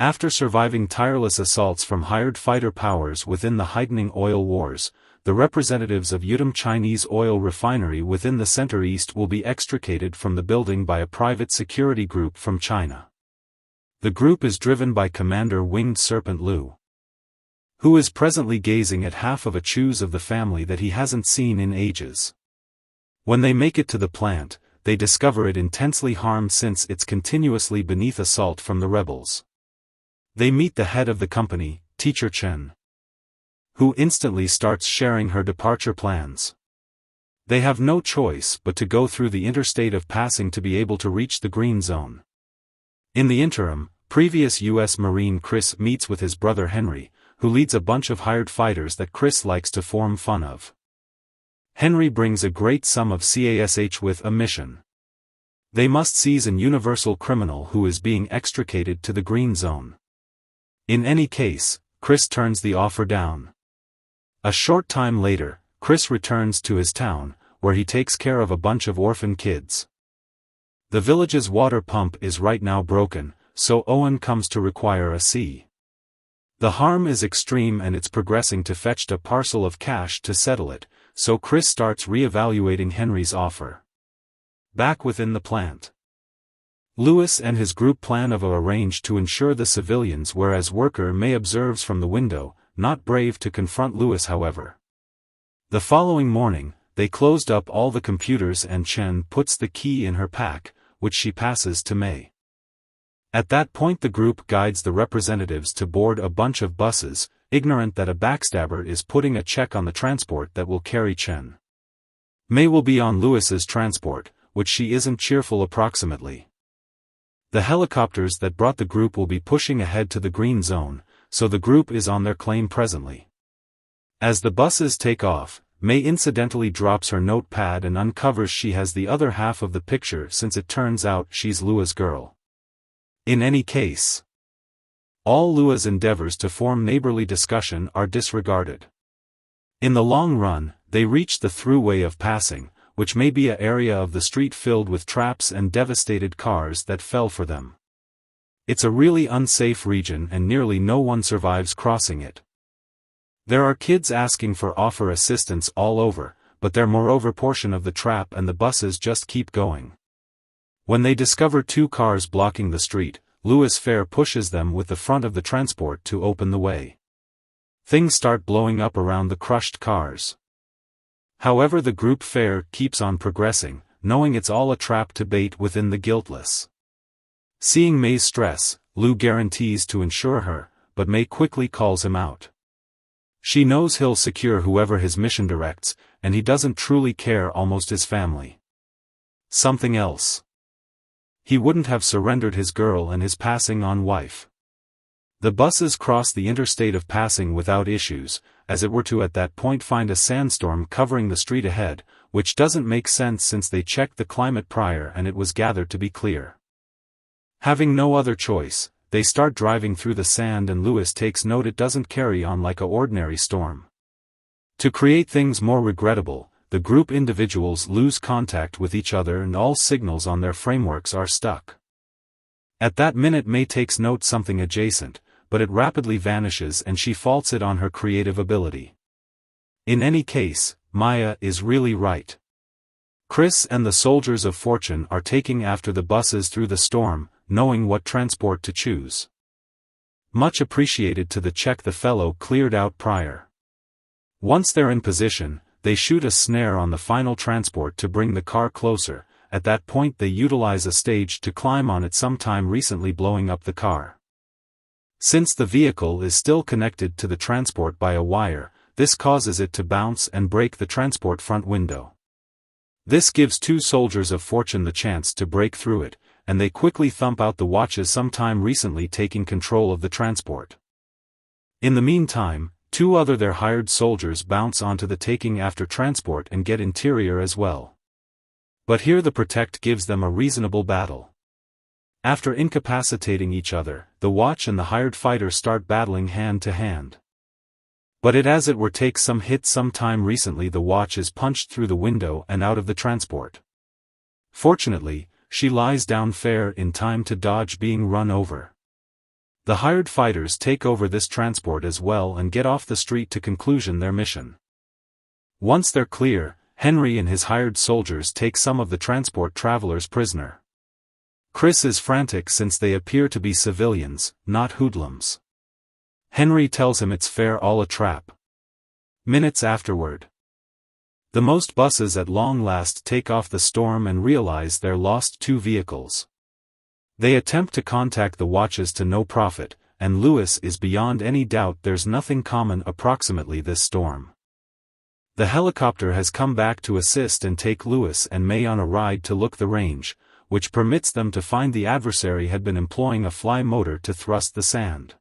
After surviving tireless assaults from hired fighter powers within the heightening oil wars, the representatives of Yudam Chinese oil refinery within the Center East will be extricated from the building by a private security group from China. The group is driven by Commander Winged Serpent Liu, who is presently gazing at half of a choose of the family that he hasn't seen in ages. When they make it to the plant, they discover it intensely harmed since it's continuously beneath assault from the rebels. They meet the head of the company, Teacher Chen, who instantly starts sharing her departure plans. They have no choice but to go through the interstate of passing to be able to reach the green zone. In the interim, previous U.S. Marine Chris meets with his brother Henry, who leads a bunch of hired fighters that Chris likes to form fun of. Henry brings a great sum of cash with a mission. They must seize an universal criminal who is being extricated to the green zone. In any case, Chris turns the offer down. A short time later, Chris returns to his town, where he takes care of a bunch of orphan kids. The village's water pump is right now broken, so Owen comes to require a C. The harm is extreme and it's progressing to fetch a parcel of cash to settle it, so Chris starts re-evaluating Henry's offer. Back within the plant, Lewis and his group plan of arrange to ensure the civilians, whereas Worker May observes from the window, not brave to confront Lewis however. The following morning, they closed up all the computers and Chen puts the key in her pack, which she passes to May. At that point the group guides the representatives to board a bunch of buses, ignorant that a backstabber is putting a check on the transport that will carry Chen. May will be on Lewis's transport, which she isn't cheerful approximately. The helicopters that brought the group will be pushing ahead to the green zone, so the group is on their claim presently. As the buses take off, May incidentally drops her notepad and uncovers she has the other half of the picture since it turns out she's Lua's girl. In any case, all Lua's endeavors to form neighborly discussion are disregarded. In the long run, they reach the throughway of passing, which may be an area of the street filled with traps and devastated cars that fell for them. It's a really unsafe region and nearly no one survives crossing it. There are kids asking for offer assistance all over, but they're moreover portion of the trap and the buses just keep going. When they discover two cars blocking the street, Louis Fair pushes them with the front of the transport to open the way. Things start blowing up around the crushed cars. However, the group Fair keeps on progressing, knowing it's all a trap to bait within the guiltless. Seeing May's stress, Lou guarantees to insure her, but May quickly calls him out. She knows he'll secure whoever his mission directs, and he doesn't truly care almost his family. Something else. He wouldn't have surrendered his girl and his passing-on wife. The buses cross the interstate of passing without issues, as it were to at that point find a sandstorm covering the street ahead, which doesn't make sense since they checked the climate prior and it was gathered to be clear. Having no other choice, they start driving through the sand and Lewis takes note it doesn't carry on like an ordinary storm. To create things more regrettable, the group individuals lose contact with each other and all signals on their frameworks are stuck. At that minute May takes note something adjacent, but it rapidly vanishes and she faults it on her creative ability. In any case, Maya is really right. Chris and the soldiers of fortune are taking after the buses through the storm, knowing what transport to choose. Much appreciated to the check the fellow cleared out prior. Once they're in position, they shoot a snare on the final transport to bring the car closer. At that point they utilize a stage to climb on it, sometime recently blowing up the car. Since the vehicle is still connected to the transport by a wire, this causes it to bounce and break the transport front window. This gives two soldiers of fortune the chance to break through it, and they quickly thump out the watches sometime recently taking control of the transport. In the meantime, two other their hired soldiers bounce onto the taking after transport and get interior as well. But here the Protect gives them a reasonable battle. After incapacitating each other, the watch and the hired fighter start battling hand to hand. But it as it were takes some hits sometime recently the watch is punched through the window and out of the transport. Fortunately, she lies down fair in time to dodge being run over. The hired fighters take over this transport as well and get off the street to conclusion their mission. Once they're clear, Henry and his hired soldiers take some of the transport travelers prisoner. Chris is frantic since they appear to be civilians, not hoodlums. Henry tells him it's fair all a trap. Minutes afterward, the most buses at long last take off the storm and realize they're lost 2 vehicles. They attempt to contact the watches to no profit, and Lewis is beyond any doubt there's nothing common approximately this storm. The helicopter has come back to assist and take Lewis and May on a ride to look the range, which permits them to find the adversary had been employing a fly motor to thrust the sand.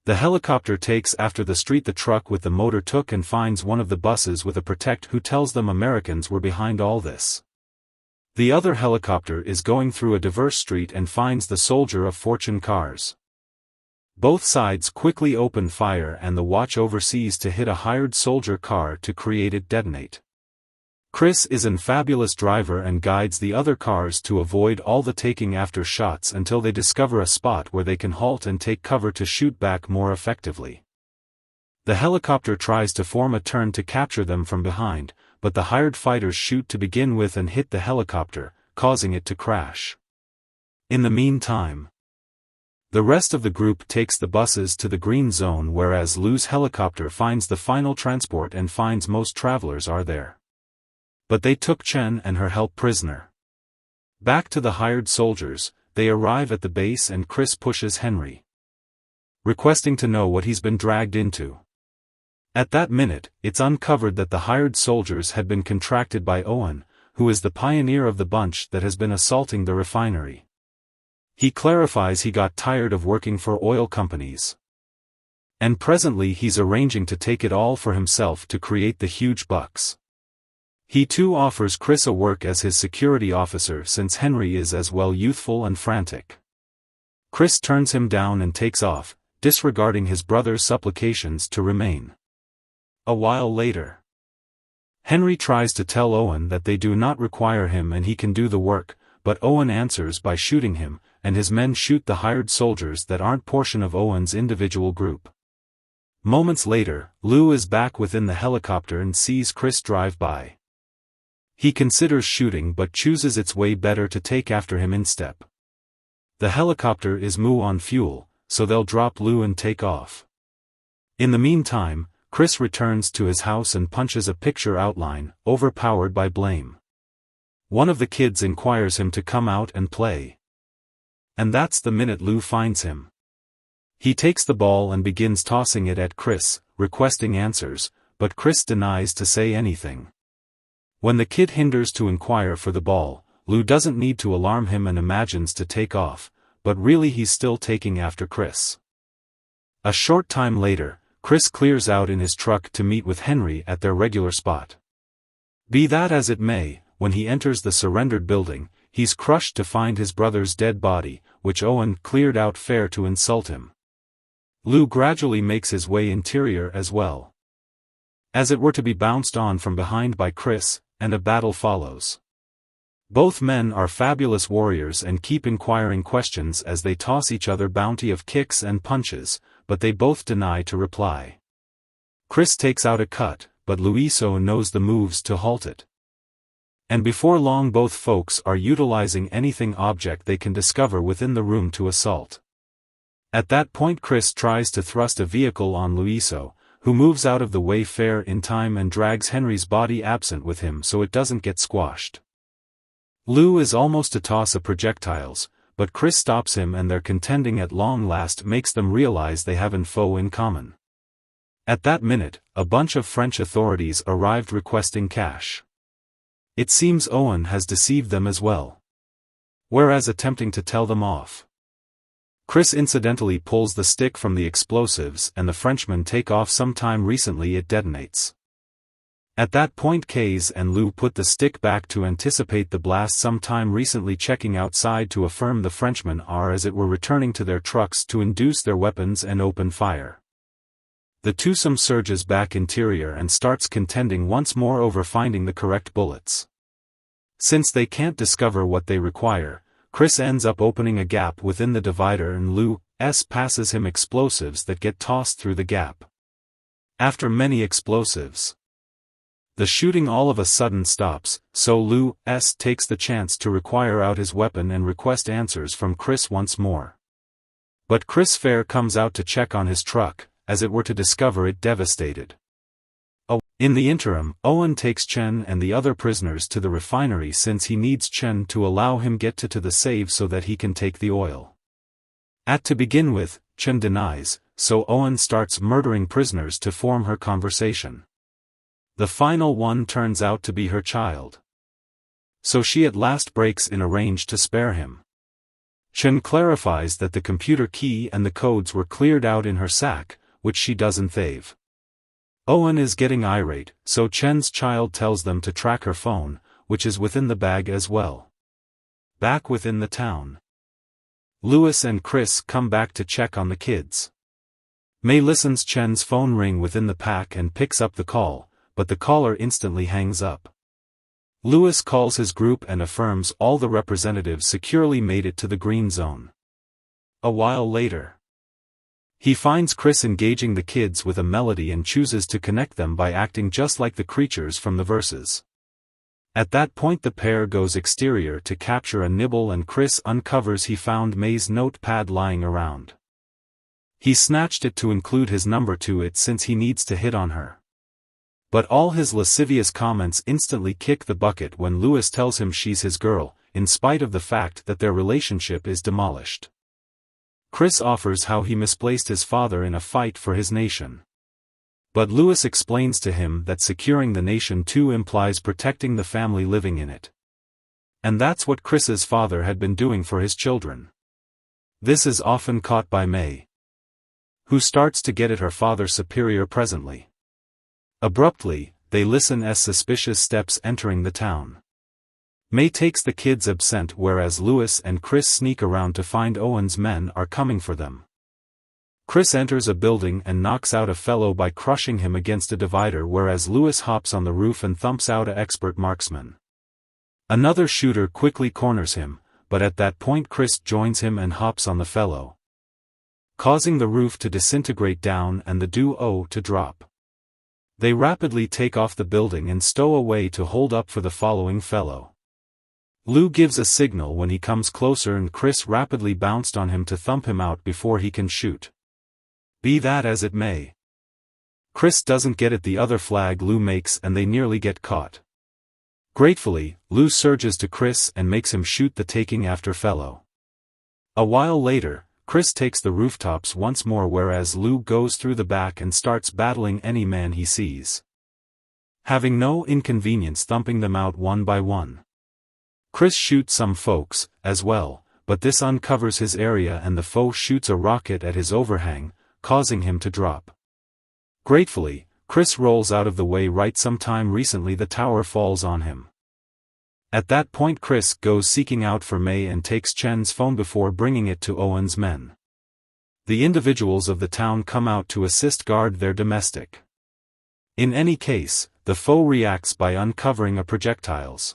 The helicopter takes after the street the truck with the motor took and finds one of the buses with a protect who tells them Americans were behind all this. The other helicopter is going through a diverse street and finds the soldier of fortune cars. Both sides quickly open fire and the watch oversees to hit a hired soldier car to create it detonate. Chris is an fabulous driver and guides the other cars to avoid all the taking after shots until they discover a spot where they can halt and take cover to shoot back more effectively. The helicopter tries to form a turn to capture them from behind, but the hired fighters shoot to begin with and hit the helicopter, causing it to crash. In the meantime, the rest of the group takes the buses to the green zone whereas Lou's helicopter finds the final transport and finds most travelers are there. But they took Chen and her help prisoner. Back to the hired soldiers, they arrive at the base and Chris pushes Henry, requesting to know what he's been dragged into. At that minute, it's uncovered that the hired soldiers had been contracted by Owen, who is the pioneer of the bunch that has been assaulting the refinery. He clarifies he got tired of working for oil companies. And presently he's arranging to take it all for himself to create the huge bucks. He too offers Chris a work as his security officer since Henry is as well youthful and frantic. Chris turns him down and takes off, disregarding his brother's supplications to remain. A while later, Henry tries to tell Owen that they do not require him and he can do the work, but Owen answers by shooting him, and his men shoot the hired soldiers that aren't portion of Owen's individual group. Moments later, Lou is back within the helicopter and sees Chris drive by. He considers shooting but chooses it's way better to take after him in step. The helicopter is moo on fuel, so they'll drop Lou and take off. In the meantime, Chris returns to his house and punches a picture outline, overpowered by blame. One of the kids inquires him to come out and play. And that's the minute Lou finds him. He takes the ball and begins tossing it at Chris, requesting answers, but Chris denies to say anything. When the kid hinders to inquire for the ball, Lou doesn't need to alarm him and imagines to take off, but really he's still taking after Chris. A short time later, Chris clears out in his truck to meet with Henry at their regular spot. Be that as it may, when he enters the surrendered building, he's crushed to find his brother's dead body, which Owen cleared out fair to insult him. Lou gradually makes his way interior as well, as it were to be bounced on from behind by Chris, and a battle follows. Both men are fabulous warriors and keep inquiring questions as they toss each other bounty of kicks and punches, but they both deny to reply. Chris takes out a cut, but Luiso knows the moves to halt it. And before long both folks are utilizing anything object they can discover within the room to assault. At that point Chris tries to thrust a vehicle on Luiso, who moves out of the way fair in time and drags Henry's body absent with him so it doesn't get squashed. Lou is almost to toss a projectiles, but Chris stops him and their contending at long last makes them realize they have an foe in common. At that minute, a bunch of French authorities arrived requesting cash. It seems Owen has deceived them as well, whereas attempting to tell them off. Chris incidentally pulls the stick from the explosives and the Frenchmen take off. Sometime recently it detonates. At that point Kays and Lou put the stick back to anticipate the blast. Sometime recently checking outside to affirm the Frenchmen are as it were returning to their trucks to induce their weapons and open fire. The twosome surges back interior and starts contending once more over finding the correct bullets. Since they can't discover what they require, Chris ends up opening a gap within the divider and Lou, passes him explosives that get tossed through the gap. After many explosives, the shooting all of a sudden stops, so Lou takes the chance to require out his weapon and request answers from Chris once more. But Chris Fair comes out to check on his truck, as it were to discover it devastated. In the interim, Owen takes Chen and the other prisoners to the refinery since he needs Chen to allow him get to the save so that he can take the oil. To begin with, Chen denies, so Owen starts murdering prisoners to form her conversation. The final one turns out to be her child. So she at last breaks in a range to spare him. Chen clarifies that the computer key and the codes were cleared out in her sack, which she doesn't thave. Owen is getting irate, so Chen's child tells them to track her phone, which is within the bag as well. Back within the town, Lewis and Chris come back to check on the kids. May listens Chen's phone ring within the pack and picks up the call, but the caller instantly hangs up. Lewis calls his group and affirms all the representatives securely made it to the green zone. A while later, he finds Chris engaging the kids with a melody and chooses to connect them by acting just like the creatures from the verses. At that point the pair goes exterior to capture a nibble and Chris uncovers he found May's notepad lying around. He snatched it to include his number to it since he needs to hit on her. But all his lascivious comments instantly kick the bucket when Lewis tells him she's his girl, in spite of the fact that their relationship is demolished. Chris offers how he misplaced his father in a fight for his nation. But Lewis explains to him that securing the nation too implies protecting the family living in it. And that's what Chris's father had been doing for his children. This is often caught by May, who starts to get at her father's superior presently. Abruptly, they listen as suspicious steps entering the town. May takes the kids absent whereas Lewis and Chris sneak around to find Owen's men are coming for them. Chris enters a building and knocks out a fellow by crushing him against a divider whereas Lewis hops on the roof and thumps out an expert marksman. Another shooter quickly corners him, but at that point Chris joins him and hops on the fellow, causing the roof to disintegrate down and the duo to drop. They rapidly take off the building and stow away to hold up for the following fellow. Lou gives a signal when he comes closer and Chris rapidly bounced on him to thump him out before he can shoot. Be that as it may, Chris doesn't get at the other flag Lou makes and they nearly get caught. Gratefully, Lou surges to Chris and makes him shoot the taking after fellow. A while later, Chris takes the rooftops once more whereas Lou goes through the back and starts battling any man he sees, having no inconvenience thumping them out one by one. Chris shoots some folks, as well, but this uncovers his area and the foe shoots a rocket at his overhang, causing him to drop. Gratefully, Chris rolls out of the way right sometime recently the tower falls on him. At that point Chris goes seeking out for May and takes Chen's phone before bringing it to Owen's men. The individuals of the town come out to assist guard their domestic. In any case, the foe reacts by uncovering a projectiles.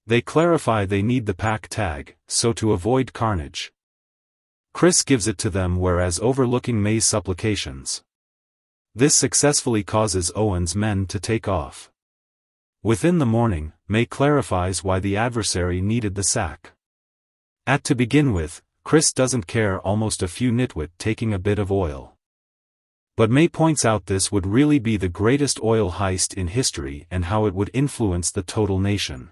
They clarify they need the pack tag, so to avoid carnage, Chris gives it to them whereas overlooking May's supplications. This successfully causes Owen's men to take off. Within the morning, May clarifies why the adversary needed the sack. To begin with, Chris doesn't care almost a few nitwit taking a bit of oil. But May points out this would really be the greatest oil heist in history and how it would influence the total nation.